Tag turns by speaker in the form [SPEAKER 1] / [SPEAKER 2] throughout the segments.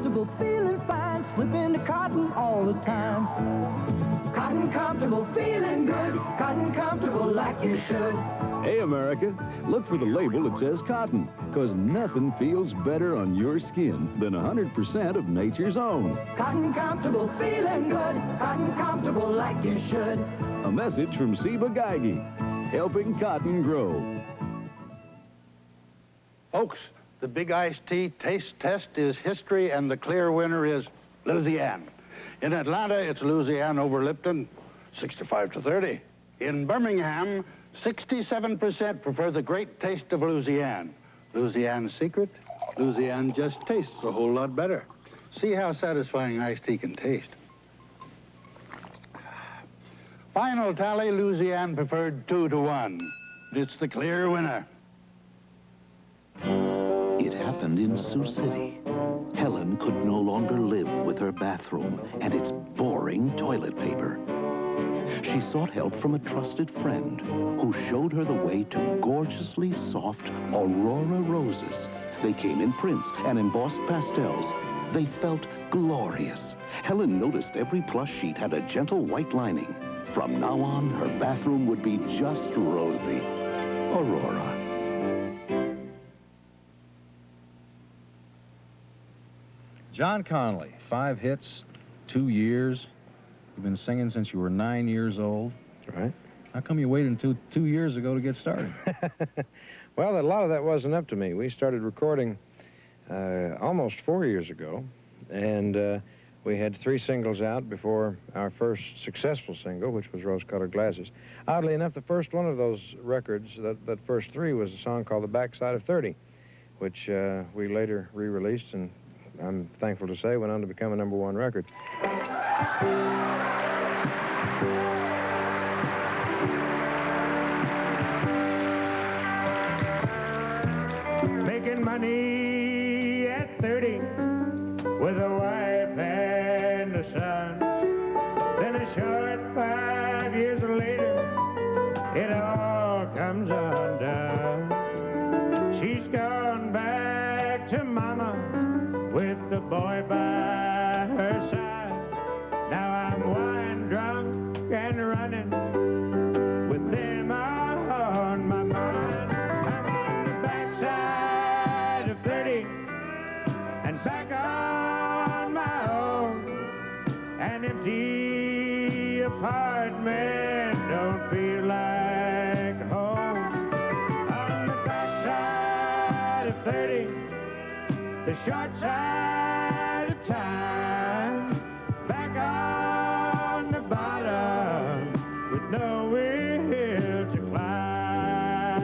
[SPEAKER 1] comfortable, feeling fine, slip into cotton all the time. Cotton comfortable, feeling good, cotton comfortable like you should.
[SPEAKER 2] Hey, America, look for the label that says cotton, because nothing feels better on your skin than 100% of nature's own.
[SPEAKER 1] Cotton comfortable, feeling good, cotton comfortable like you should.
[SPEAKER 2] A message from Ciba Geigy, helping cotton grow.
[SPEAKER 3] Folks, the big iced tea taste test is history, and the clear winner is Louisiana. In Atlanta, it's Louisiana over Lipton, 65-30. In Birmingham, 67% prefer the great taste of Louisiana. Louisiana's secret? Louisiana just tastes a whole lot better. See how satisfying iced tea can taste. Final tally, Louisiana preferred 2-1. It's the clear winner.
[SPEAKER 4] It happened in Sioux City. Helen could no longer live with her bathroom and its boring toilet paper. She sought help from a trusted friend who showed her the way to gorgeously soft Aurora roses. They came in prints and embossed pastels. They felt glorious. Helen noticed every plush sheet had a gentle white lining. From now on, her bathroom would be just rosy. Aurora.
[SPEAKER 5] John Conley, 5 hits, 2 years. You've been singing since you were 9 years old.
[SPEAKER 6] Right.
[SPEAKER 5] How come you waited until 2 years ago to get started?
[SPEAKER 6] Well, a lot of that wasn't up to me. We started recording almost 4 years ago, and we had 3 singles out before our first successful single, which was Rose-Colored Glasses. Oddly enough, the first one of those records, that first 3, was a song called The Backside of 30, which we later re-released, and I'm thankful to say went on to become a #1 record.
[SPEAKER 7] Making money at 30 with a wife and a son. Then a short 5 years later, it all comes undone. She's gone back to Mama with the boy by her side. Now I'm wine drunk and running with them on my mind. I'm on the backside of 30 and back on my own. An empty apartment don't feel like home. On the backside of 30, the short side of time, back on the bottom with no hill to climb.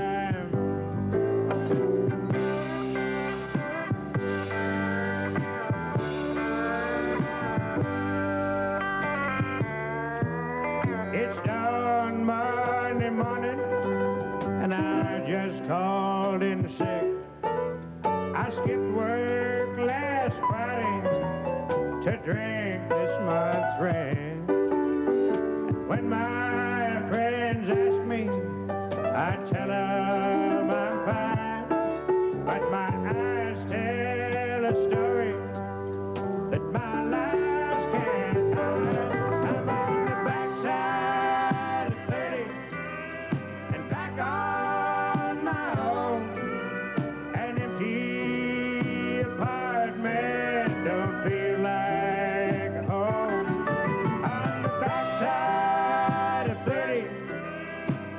[SPEAKER 7] It's dawn Monday morning, and I just called in sick. I skipped work last Friday to drink this month's rent. When my friends ask me, I tell them I'm fine, but my eyes tell a story that my lies can't hide. I'm on the backside of 30 and back on my own. An empty apartment don't feel like home. On the backside of 30,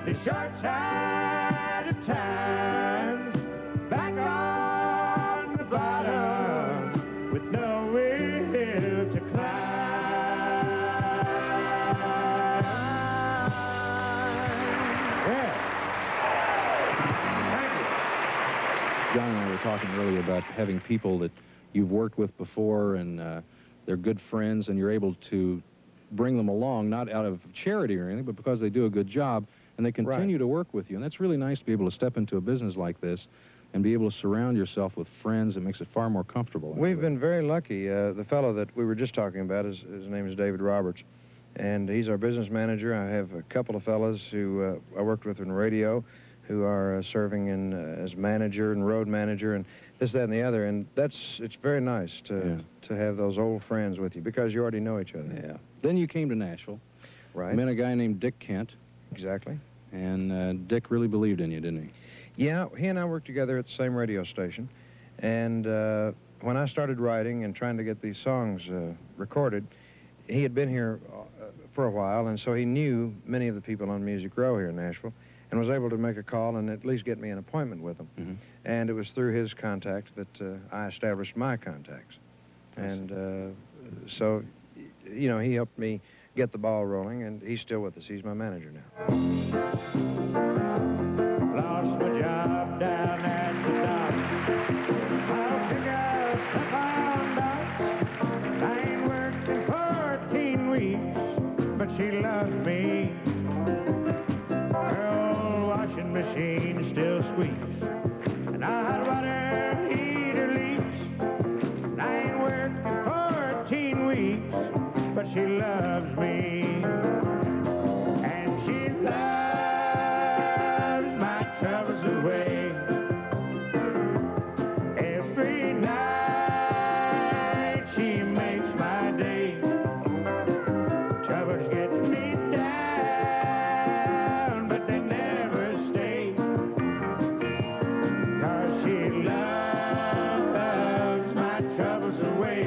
[SPEAKER 7] the short side of times, back on the bottom with no hill to climb.
[SPEAKER 6] Yeah.
[SPEAKER 7] Thank you.
[SPEAKER 5] John and I were talking earlier about having people that you've worked with before, and they're good friends, and you're able to bring them along, not out of charity or anything, but because they do a good job, and they continue to work with you. And that's really nice to be able to step into a business like this and be able to surround yourself with friends. It makes it far more comfortable.
[SPEAKER 6] We've been very lucky. The fellow that we were just talking about, his name is David Roberts, and he's our business manager. I have a couple of fellows who I worked with in radio, who are serving as manager and road manager and this, that, and the other. And it's very nice to have those old friends with you because you already know each other.
[SPEAKER 5] Yeah. Then you came to Nashville.
[SPEAKER 6] Right.
[SPEAKER 5] Met a guy named Dick Kent.
[SPEAKER 6] Exactly.
[SPEAKER 5] And Dick really believed in you, didn't he?
[SPEAKER 6] Yeah, he and I worked together at the same radio station. And when I started writing and trying to get these songs recorded, he had been here for a while, and so he knew many of the people on Music Row here in Nashville and was able to make a call and at least get me an appointment with them.
[SPEAKER 5] Mm-hmm.
[SPEAKER 6] And it was through his contacts that I established my contacts. And so, you know, he helped me get the ball rolling, and he's still with us. He's my manager now.
[SPEAKER 7] Lost my job down at the dock. I'll pick up the pound dock. I ain't worked in 14 weeks, but she loves me. Her old washing machine still squeaks, and our hot water heater leaks. I ain't worked in 14 weeks, but she loves me. And she loves my troubles away. Every night she makes my day. Troubles get me down, but they never stay. 'Cause she loves my troubles away.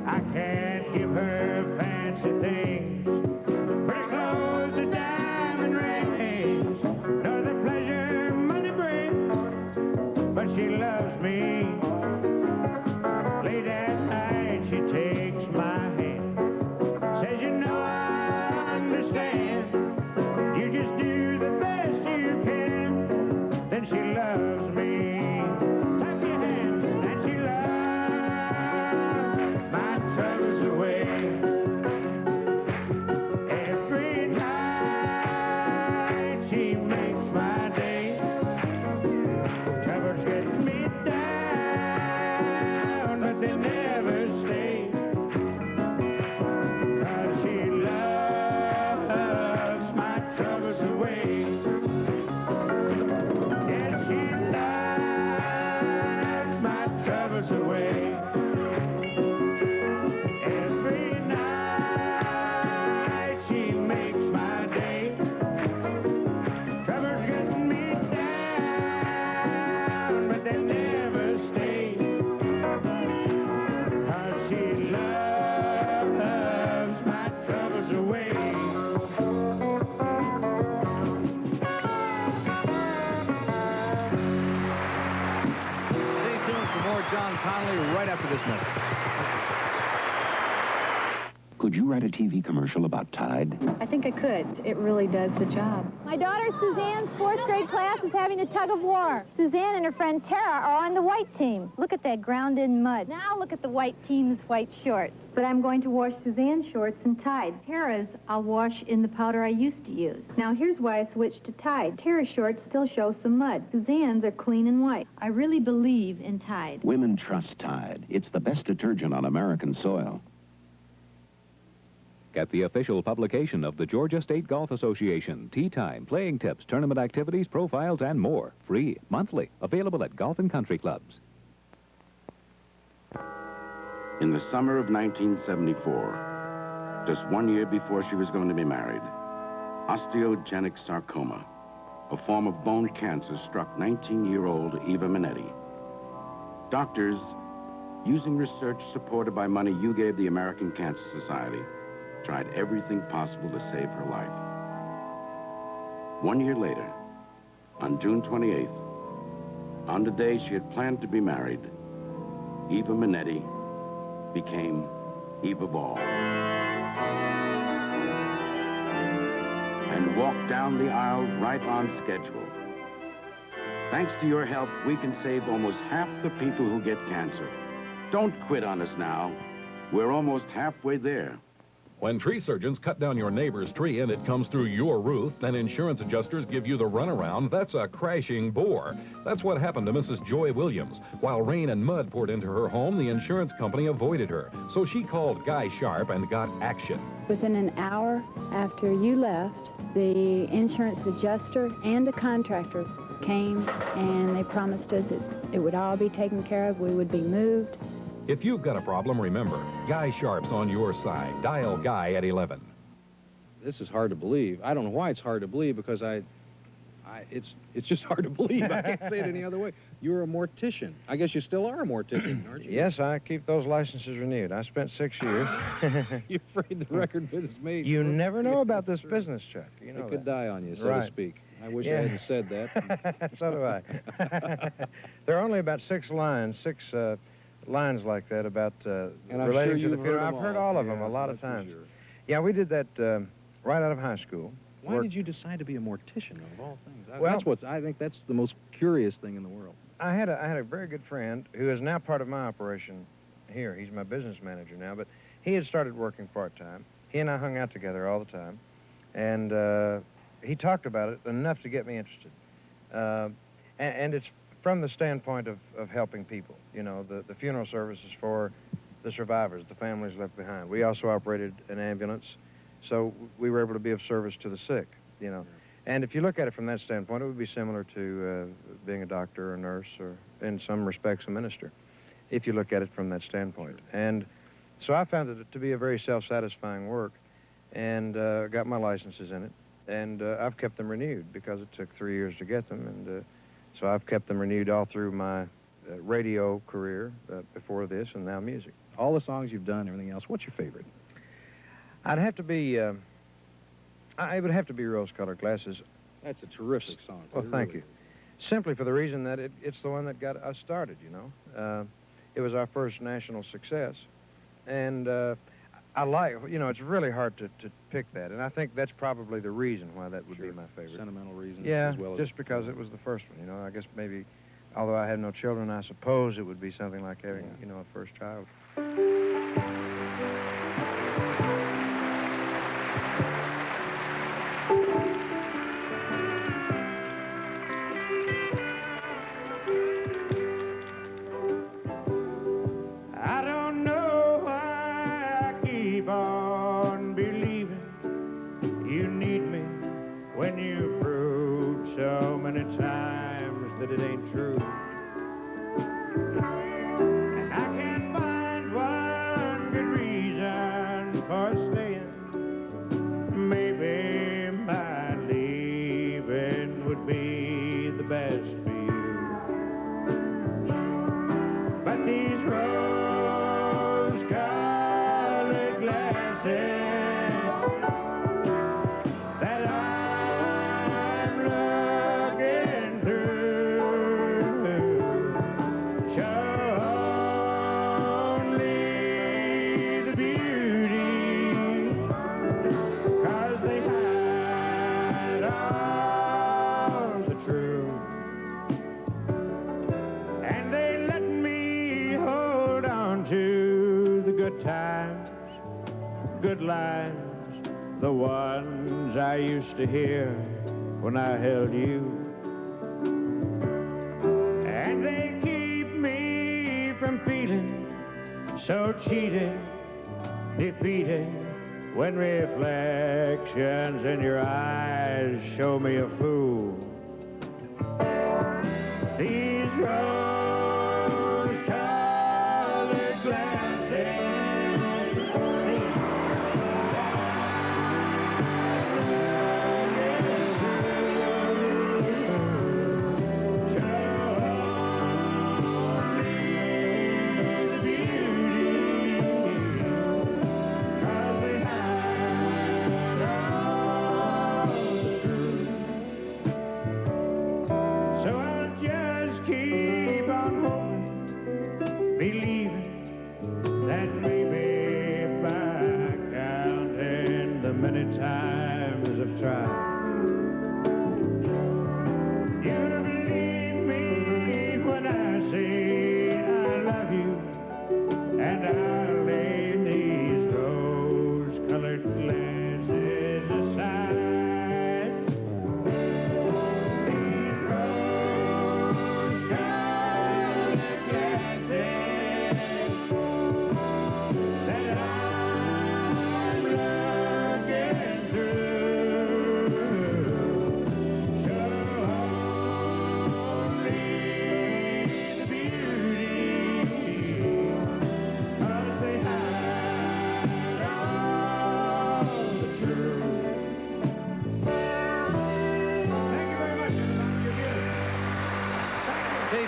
[SPEAKER 7] I can't give her fancy things, pretty clothes or diamond rings, nor the pleasure money brings, but she loves me. Late at night she takes my hand, says, you know I understand, you just do the best you can, then she loves me. Clap your hands, and she loves my troubles away. Every night she makes my day. Troubles get me down, but they never stay. 'Cause she loves my troubles away. Yes, she loves my troubles away. Every night she makes my day. Troubles get me down, but they never stay. 'Cause she loves my troubles away.
[SPEAKER 5] Stay tuned for more John Connolly right after this message.
[SPEAKER 4] Could you write a TV commercial about Tide?
[SPEAKER 8] I think I could. It really does the job.
[SPEAKER 9] My daughter Suzanne's fourth grade class is having a tug of war. Suzanne and her friend Tara are on the white team. Look at that ground in mud. Now look at the white team's white shorts.
[SPEAKER 8] But I'm going to wash Suzanne's shorts in Tide. Tara's, I'll wash in the powder I used to use. Now here's why I switched to Tide. Tara's shorts still show some mud. Suzanne's are clean and white. I really believe in Tide.
[SPEAKER 4] Women trust Tide. It's the best detergent on American soil.
[SPEAKER 10] Get the official publication of the Georgia State Golf Association. Tee time, playing tips, tournament activities, profiles, and more. Free, monthly, available at golf and country clubs.
[SPEAKER 11] In the summer of 1974, just 1 year before she was going to be married, osteogenic sarcoma, a form of bone cancer, struck 19-year-old Eva Minetti. Doctors, using research supported by money you gave the American Cancer Society, tried everything possible to save her life. 1 year later, on June 28th, on the day she had planned to be married, Eva Minetti became Eva Ball and walked down the aisle right on schedule. Thanks to your help, we can save almost half the people who get cancer. Don't quit on us now. We're almost halfway there.
[SPEAKER 12] When tree surgeons cut down your neighbor's tree and it comes through your roof, and insurance adjusters give you the runaround, that's a crashing bore. That's what happened to Mrs. Joy Williams. While rain and mud poured into her home, the insurance company avoided her. So she called Guy Sharpe and got action.
[SPEAKER 13] Within an hour after you left, the insurance adjuster and the contractor came, and they promised us it would all be taken care of. We would be moved.
[SPEAKER 12] If you've got a problem, remember, Guy Sharpe's on your side. Dial Guy at 11.
[SPEAKER 5] This is hard to believe. I don't know why it's hard to believe, because it's just hard to believe. I can't say it any other way. You're a mortician. I guess you still are a mortician, aren't you?
[SPEAKER 6] Yes, I keep those licenses renewed. I spent 6 years.
[SPEAKER 5] You're afraid the record business made.
[SPEAKER 6] You never know about this business, Chuck. You know
[SPEAKER 5] it could die on you, so
[SPEAKER 6] right.
[SPEAKER 5] to speak. I wish I hadn't said that.
[SPEAKER 6] So do I. There are only about 6 lines like that about relating to the funeral. I've heard all of them a lot of times. Sure. Yeah, we did that right out of high school.
[SPEAKER 5] Why did you decide to be a mortician, of all things?
[SPEAKER 6] Well,
[SPEAKER 5] I think that's the most curious thing in the world.
[SPEAKER 6] I had a very good friend who is now part of my operation here. He's my business manager now, but he had started working part-time. He and I hung out together all the time, and he talked about it enough to get me interested. And it's from the standpoint of helping people. You know, the funeral services for the survivors, the families left behind. We also operated an ambulance, so we were able to be of service to the sick, you know. And if you look at it from that standpoint, it would be similar to being a doctor or a nurse, or in some respects a minister, if you look at it from that standpoint. And so I found it to be a very self-satisfying work, and got my licenses in it. And I've kept them renewed because it took 3 years to get them, and so I've kept them renewed all through my radio career before this, and now music.
[SPEAKER 5] All the songs you've done, everything else, what's your favorite?
[SPEAKER 6] I'd have to be, it would have to be Rose-Colored Glasses.
[SPEAKER 5] That's a terrific song.
[SPEAKER 6] Well, thank you. Simply for the reason that it's the one that got us started, you know. It was our first national success, and I like, you know, it's really hard to pick that, and I think that's probably the reason why that would be my favorite.
[SPEAKER 5] Sentimental reasons,
[SPEAKER 6] yeah,
[SPEAKER 5] as well
[SPEAKER 6] just because it was the first one, you know. I guess maybe, although I have no children, I suppose it would be something like having, you know, a first child.
[SPEAKER 7] When you proved so many times that it ain't true. And I can't find one good reason for staying. Maybe my leaving would be the best for you. But these rose-colored glasses good lines, the ones I used to hear when I held you. And they keep me from feeling so cheated, defeated, when reflections in your eyes show me a fool. These rose-colored glasses keep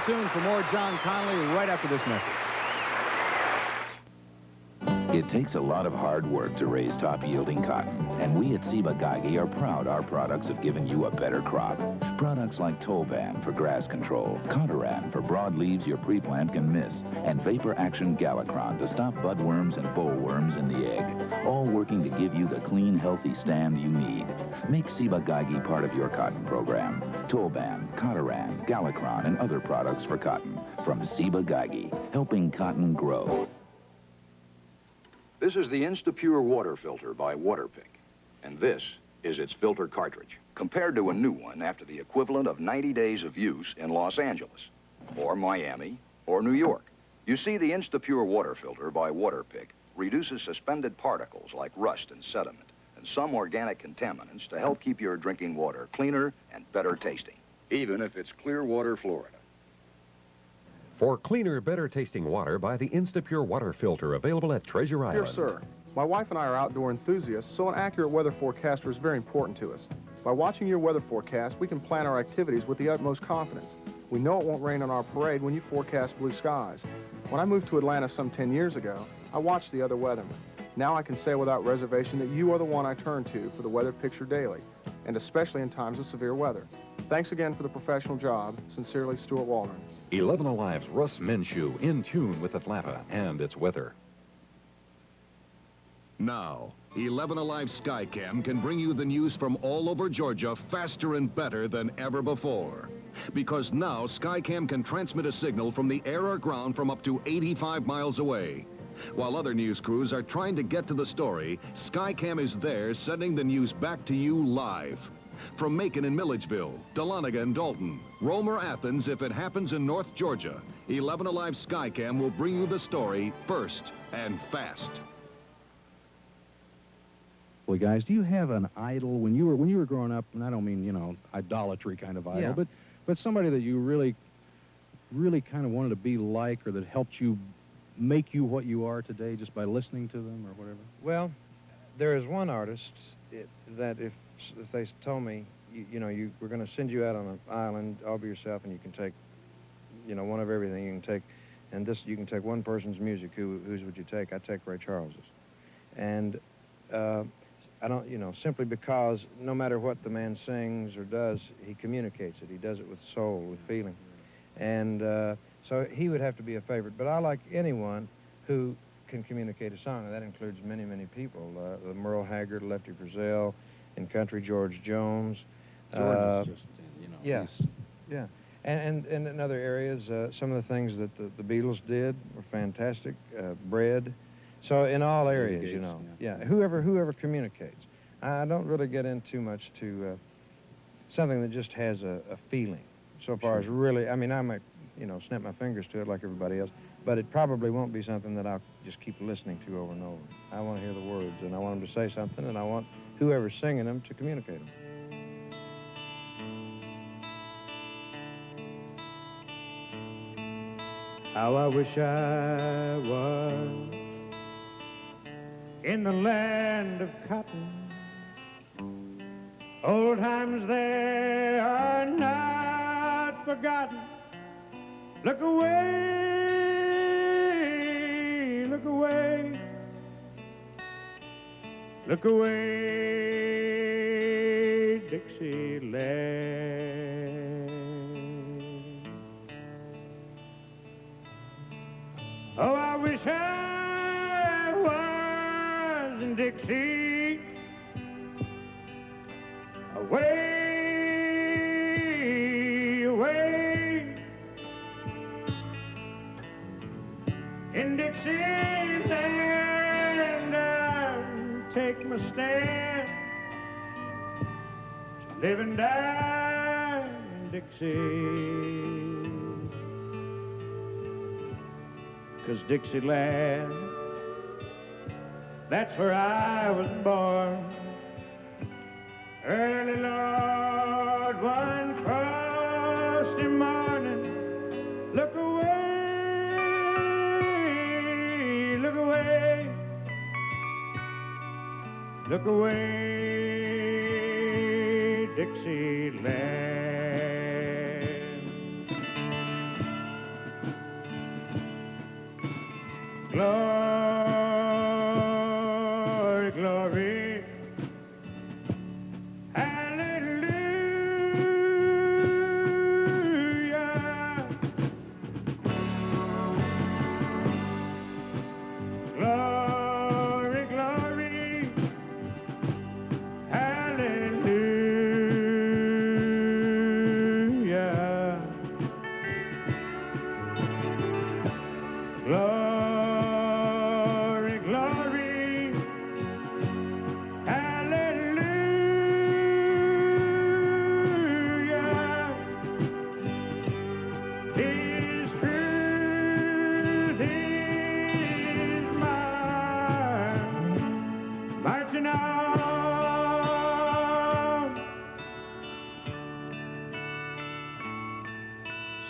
[SPEAKER 5] tuned for more John Connolly right after this message.
[SPEAKER 4] It takes a lot of hard work to raise top-yielding cotton, and we at Ciba-Geigy are proud our products have given you a better crop. Products like Tolvan for grass control, Contaran for broad leaves your pre-plant can miss, and Vapor Action Galacron to stop budworms and bollworms in the egg, all working to give you the clean, healthy stand you need. Make Ciba-Geigy part of your cotton program. Tolvan, Contaran, Galacron, and other products for cotton from Ciba-Geigy, helping cotton grow.
[SPEAKER 14] This is the Instapure water filter by Waterpik, and this is its filter cartridge, compared to a new one after the equivalent of 90 days of use in Los Angeles, or Miami, or New York. You see, the Instapure water filter by Waterpik reduces suspended particles like rust and sediment, and some organic contaminants to help keep your drinking water cleaner and better tasting, even if it's Clearwater, Florida.
[SPEAKER 12] For cleaner, better-tasting water, buy the Instapure water filter, available at Treasure Island.
[SPEAKER 15] Dear sir, my wife and I are outdoor enthusiasts, so an accurate weather forecaster is very important to us. By watching your weather forecast, we can plan our activities with the utmost confidence. We know it won't rain on our parade when you forecast blue skies. When I moved to Atlanta some 10 years ago, I watched the other weathermen. Now I can say without reservation that you are the one I turn to for the weather picture daily, and especially in times of severe weather. Thanks again for the professional job. Sincerely, Stuart Waldron.
[SPEAKER 12] 11 Alive's Russ Minshew, in tune with Atlanta and its weather.
[SPEAKER 16] Now, 11 Alive Skycam can bring you the news from all over Georgia faster and better than ever before. Because now, Skycam can transmit a signal from the air or ground from up to 85 miles away. While other news crews are trying to get to the story, Skycam is there sending the news back to you live. From Macon and Milledgeville, Dahlonega and Dalton, Rome or Athens, if it happens in North Georgia, 11 Alive Skycam will bring you the story first and fast.
[SPEAKER 5] Well, guys, do you have an idol when you were growing up? And I don't mean, you know, idolatry kind of idol,
[SPEAKER 6] Yeah.
[SPEAKER 5] but somebody that you really kind of wanted to be like, or that helped you make you what you are today just by listening to them or whatever?
[SPEAKER 6] Well, there is one artist that if they told me, we're going to send you out on an island all by yourself, and you can take, one of everything you can take, and you can take one person's music. Whose would you take? I'd take Ray Charles's. And I don't, simply because no matter what the man sings or does, he communicates it. He does it with soul, with feeling. And so he would have to be a favorite. But I like anyone who can communicate a song, and that includes many, many people. Merle Haggard, Lefty Frizzell, in country, George Jones.
[SPEAKER 5] George is just,
[SPEAKER 6] yeah, yeah. And in other areas, some of the things that the Beatles did were fantastic. Bread. So in all areas, yeah. Whoever communicates. I don't really get in too much to something that just has a feeling. So far as really, I might, snap my fingers to it like everybody else, but it probably won't be something that I'll just keep listening to over and over. I want to hear the words, and I want them to say something, and I want whoever's singing them to communicate them.
[SPEAKER 7] How I wish I was in the land of cotton. Old times they are not forgotten. Look away, look away, look away, Dixieland. Oh, I wish I was in Dixie, away, away, in Dixieland. I'll take my stand, to live and die in Dixie. 'Cause Dixieland, that's where I was born. Early, Lord, one frosty morning, look away, look away, look away, Dixieland.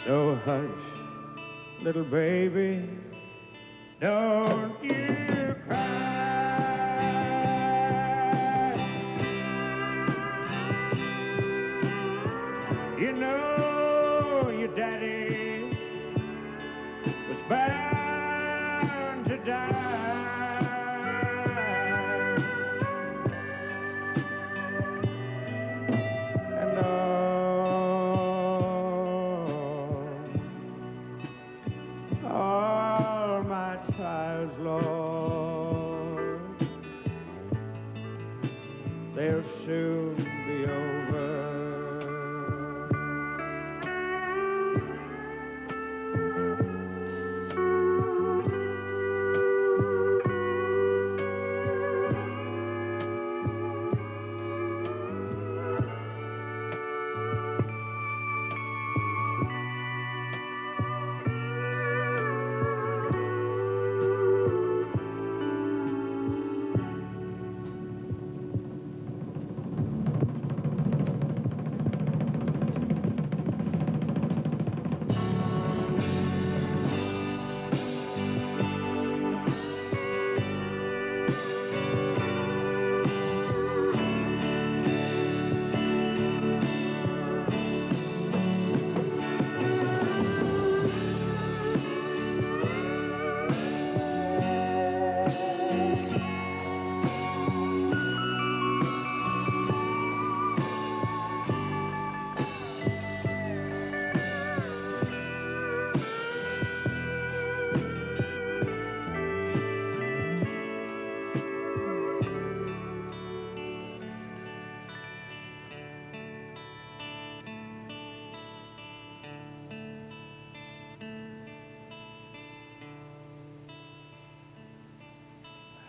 [SPEAKER 7] So hush, little baby, don't you cry. You know your daddy was bound to die. And all my trials, Lord, they'll soon be over.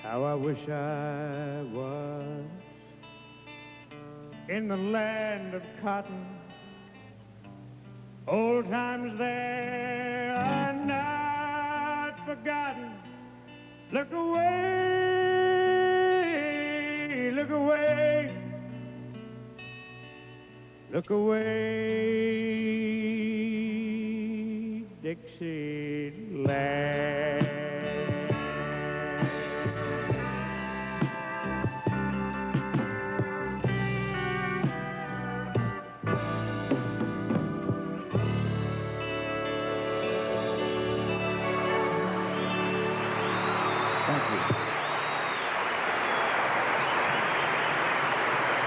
[SPEAKER 7] How I wish I was in the land of cotton. Old times there are not forgotten. Look away, look away, look away, Dixieland.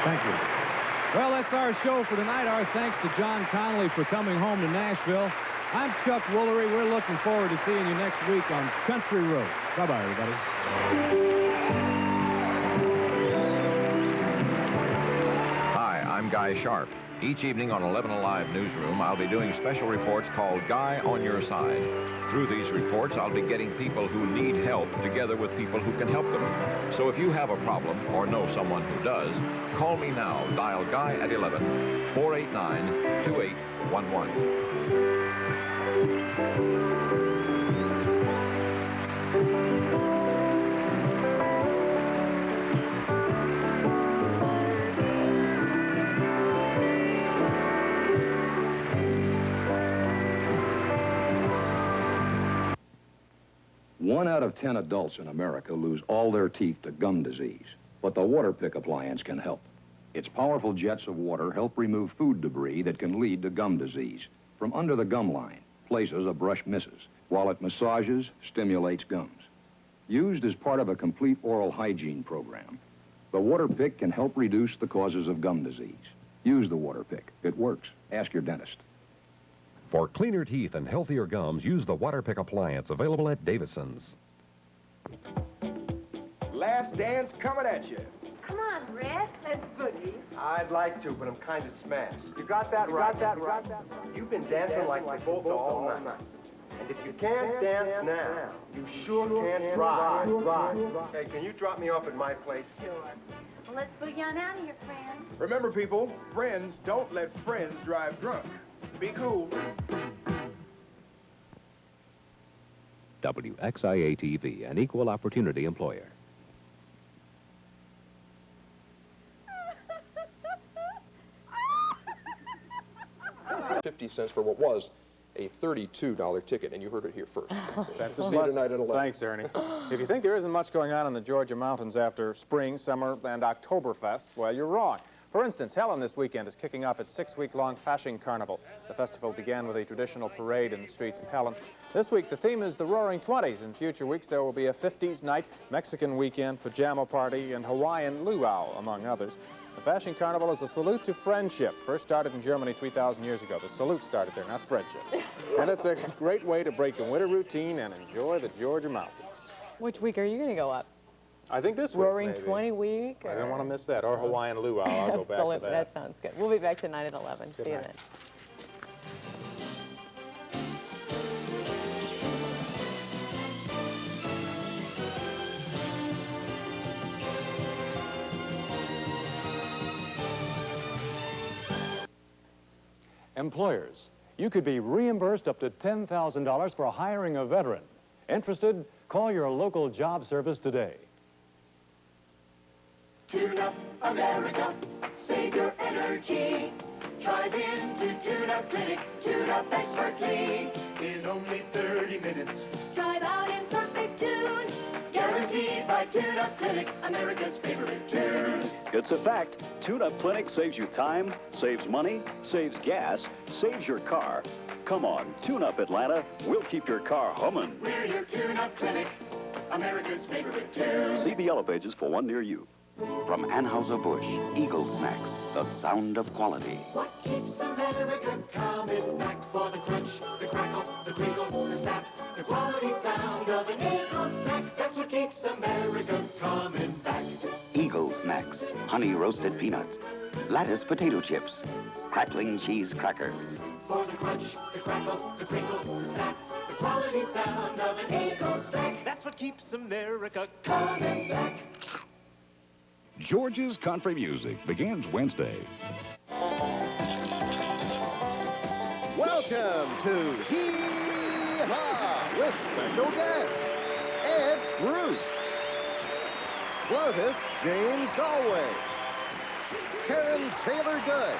[SPEAKER 5] Thank you. Well, that's our show for tonight. Our thanks to John Connolly for coming home to Nashville. I'm Chuck Woolery. We're looking forward to seeing you next week on Country Road. Bye-bye, everybody.
[SPEAKER 17] Hi, I'm Guy Sharpe. Each evening on 11 Alive Newsroom, I'll be doing special reports called Guy on Your Side. Through these reports, I'll be getting people who need help together with people who can help them. So if you have a problem or know someone who does, call me now. Dial Guy at 11, 489-2811.
[SPEAKER 14] One out of 10 adults in America lose all their teeth to gum disease, but the Waterpick appliance can help. Its powerful jets of water help remove food debris that can lead to gum disease from under the gum line, places a brush misses, while it massages, stimulates gums. Used as part of a complete oral hygiene program, the Waterpick can help reduce the causes of gum disease. Use the Waterpick. It works. Ask your dentist.
[SPEAKER 12] For cleaner teeth and healthier gums, use the Waterpick appliance, available at Davison's.
[SPEAKER 18] Last dance coming at you.
[SPEAKER 19] Come on, Red, let's boogie.
[SPEAKER 18] I'd like to, but I'm kind of smashed. You got that right. You've been dancing like Travolta all night. And if you can't dance now, you sure can't drive. Hey, can you drop me off at my place?
[SPEAKER 19] Sure. Well, let's boogie on out of here, friends.
[SPEAKER 18] Remember, people, friends don't let friends drive drunk. Be cool.
[SPEAKER 10] WXIA-TV, an equal opportunity employer.
[SPEAKER 20] 50 cents for what was a $32 ticket, and you heard it here first.
[SPEAKER 21] That's
[SPEAKER 20] See you tonight at 11.
[SPEAKER 21] Thanks, Ernie. If you think there isn't much going on in the Georgia mountains after spring, summer, and Oktoberfest, well, you're wrong. For instance, Helen this weekend is kicking off its 6-week-long Fasching Carnival. The festival began with a traditional parade in the streets of Helen. This week, the theme is the Roaring Twenties. In future weeks, there will be a 50s night, Mexican weekend, pajama party, and Hawaiian luau, among others. The Fasching Carnival is a salute to friendship. First started in Germany 3,000 years ago. The salute started there, not friendship. And it's a great way to break the winter routine and enjoy the Georgia mountains.
[SPEAKER 22] Which week are you going to go up?
[SPEAKER 21] I think this week,
[SPEAKER 22] Roaring
[SPEAKER 21] maybe.
[SPEAKER 22] 20 week?
[SPEAKER 21] I don't want to miss that. Or Hawaiian luau. I'll go back to that.
[SPEAKER 22] That sounds good. We'll be back tonight at 11.
[SPEAKER 21] Good
[SPEAKER 22] See you
[SPEAKER 21] night.
[SPEAKER 22] then.
[SPEAKER 23] Employers, you could be reimbursed up to $10,000 for hiring a veteran. Interested? Call your local job service today.
[SPEAKER 1] Tune up America, save your energy. Drive in to Tune Up Clinic, tune up expertly. In only 30 minutes, drive out in perfect tune. Guaranteed by Tune Up Clinic, America's favorite tune.
[SPEAKER 24] It's a fact. Tune-Up Clinic saves you time, saves money, saves gas, saves your car. Come on, Tune-Up Atlanta. We'll keep your car humming.
[SPEAKER 1] We're your Tune Up Clinic, America's favorite tune.
[SPEAKER 24] See the yellow pages for one near you.
[SPEAKER 11] From Anheuser-Busch, Eagle Snacks, the sound of quality.
[SPEAKER 1] What keeps America coming back for the crunch, the crackle, the crinkle, the snap, the quality sound of an Eagle snack? That's what keeps America coming back.
[SPEAKER 11] Eagle Snacks, honey roasted peanuts, lattice potato chips, crackling cheese crackers.
[SPEAKER 1] For the crunch, the crackle, the crinkle, the snap, the quality sound of an Eagle snack. That's what keeps America coming back.
[SPEAKER 2] Georgia's Country Music begins Wednesday.
[SPEAKER 25] Welcome to Hee-Haw with special guest, Ed Bruce. Flautist, James Galway. Karen Taylor Good.